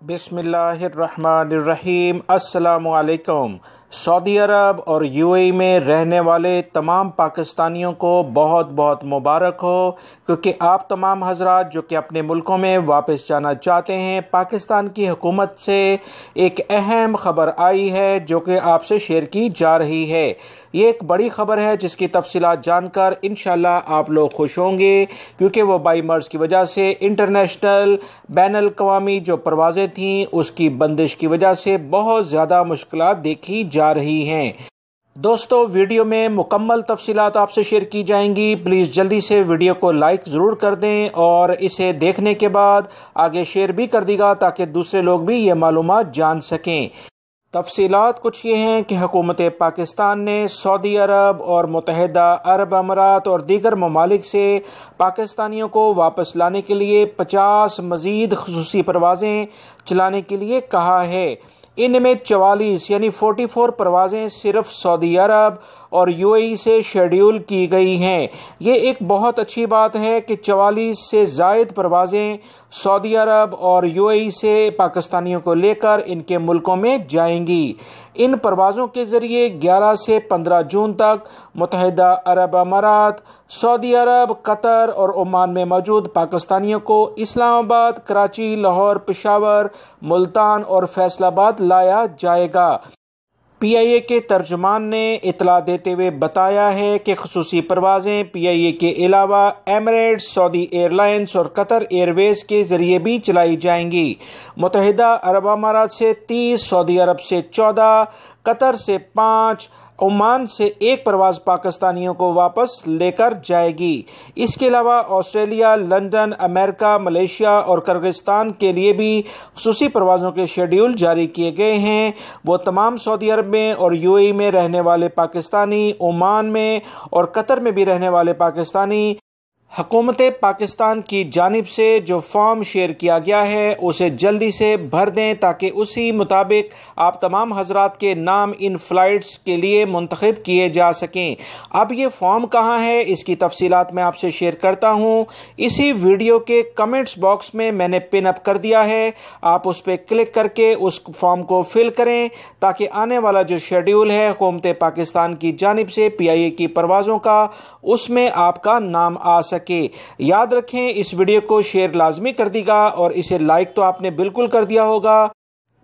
بسم اللہ الرحمن الرحیم۔ السلام علیکم۔ سعودی عرب اور UAE میں رہنے والے تمام پاکستانیوں کو بہت بہت مبارک ہو، کیونکہ آپ تمام حضرات جو کہ اپنے ملکوں میں واپس جانا چاہتے ہیں، پاکستان کی حکومت سے ایک اہم خبر آئی ہے جو کہ آپ سے شیئر کی جا رہی ہے۔ یہ ایک بڑی خبر ہے جس کی تفصیلات جان کر انشاءاللہ آپ لوگ خوش ہوں گے، کیونکہ وہ بائی مرض کی وجہ سے انٹرنیشنل بین الاقوامی جو پروازیں تھیں اس کی بندش کی وجہ سے بہت زیادہ مشکلات دیکھی جا رہی ہیں۔ دوستو، ویڈیو میں مکمل تفصیلات آپ سے شیئر کی جائیں گی۔ پلیز جلدی سے ویڈیو کو لائک ضرور کر دیں اور اسے دیکھنے کے بعد آگے شیئر بھی کر دی گا تاکہ دوسرے لوگ بھی یہ معلومات جان سکیں۔ تفصیلات کچھ یہ ہیں کہ حکومت پاکستان نے سعودی عرب اور متحدہ عرب امارات اور دیگر ممالک سے پاکستانیوں کو واپس لانے کے لیے 50 مزید خصوصی پروازیں چلانے کے لیے کہا ہے۔ ان میں 44 یعنی 44 پروازیں صرف سعودی عرب اور UAE سے شیڈیول کی گئی ہیں۔ یہ ایک بہت اچھی بات ہے کہ 44 سے زائد پروازیں سعودی عرب اور UAE سے پاکستانیوں کو لے کر ان کے ملکوں میں جائیں گی۔ ان پروازوں کے ذریعے 11 سے 15 جون تک متحدہ عرب امارات، سعودی عرب، قطر اور عمان میں موجود پاکستانیوں کو اسلام آباد، کراچی، لاہور، پشاور، ملتان اور فیصل آباد لایا جائے گا۔ PIA کے ترجمان نے اطلاع دیتے ہوئے بتایا ہے کہ خصوصی پروازیں PIA کے علاوہ ایمریٹس، سعودی ایئر لائنز اور قطر ایئر ویز کے ذریعے بھی چلائی جائیں گی۔ متحدہ عرب امارات سے 30، سعودی عرب سے 14، قطر سے 5، عمان سے 1 پرواز پاکستانیوں کو واپس لے کر جائے گی۔ اس کے علاوہ آسٹریلیا، لندن، امریکہ، ملیشیا اور کرغزستان کے لیے بھی خصوصی پروازوں کے شیڈیول جاری کیے گئے ہیں۔ وہ تمام سعودی عرب میں اور UAE میں رہنے والے پاکستانی، عمان میں اور قطر میں بھی رہنے والے پاکستانی حکومت پاکستان کی جانب سے جو فارم شیئر کیا گیا ہے اسے جلدی سے بھر دیں تاکہ اسی مطابق آپ تمام حضرات کے نام ان فلائٹس کے لیے منتخب کیے جا سکیں۔ اب یہ فارم کہاں ہے اس کی تفصیلات میں آپ سے شیئر کرتا ہوں۔ اسی ویڈیو کے کمنٹس باکس میں نے پن اپ کر دیا ہے، آپ اس پہ کلک کر کے اس فارم کو فل کریں تاکہ آنے والا جو شیڈیول ہے حکومت پاکستان کی جانب سے PIA کی پروازوں کا، اس میں آپ کا نام آ سکے۔ یاد رکھیں اس ویڈیو کو شیئر لازمی کر دی گا اور اسے لائک تو آپ نے بالکل کر دیا ہوگا۔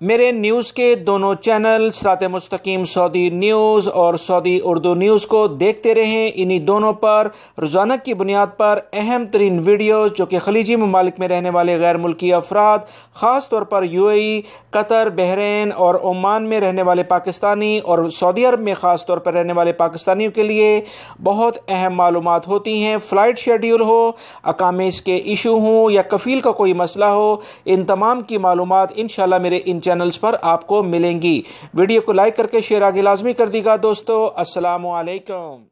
میرے نیوز کے دونوں چینل صراط مستقیم سعودی نیوز اور سعودی اردو نیوز کو دیکھتے رہیں۔ انہی دونوں پر روزانہ کی بنیاد پر اہم ترین ویڈیوز جو کہ خلیجی ممالک میں رہنے والے غیر ملکی افراد، خاص طور پر UAE، قطر، بحرین اور عمان میں رہنے والے پاکستانی اور سعودی عرب میں خاص طور پر رہنے والے پاکستانیوں کے لیے بہت اہم معلومات ہوتی ہیں۔ فلائٹ شیڈیول ہو، اقامے کے ایشو ہوں یا کفیل کا کوئی مسئلہ ہو، ان تمام کی معلومات انشاءاللہ میرے ان چینلز پر آپ کو ملیں گی۔ ویڈیو کو لائک کر کے شیئر آگے لازمی کر دی گا۔ دوستو، السلام علیکم۔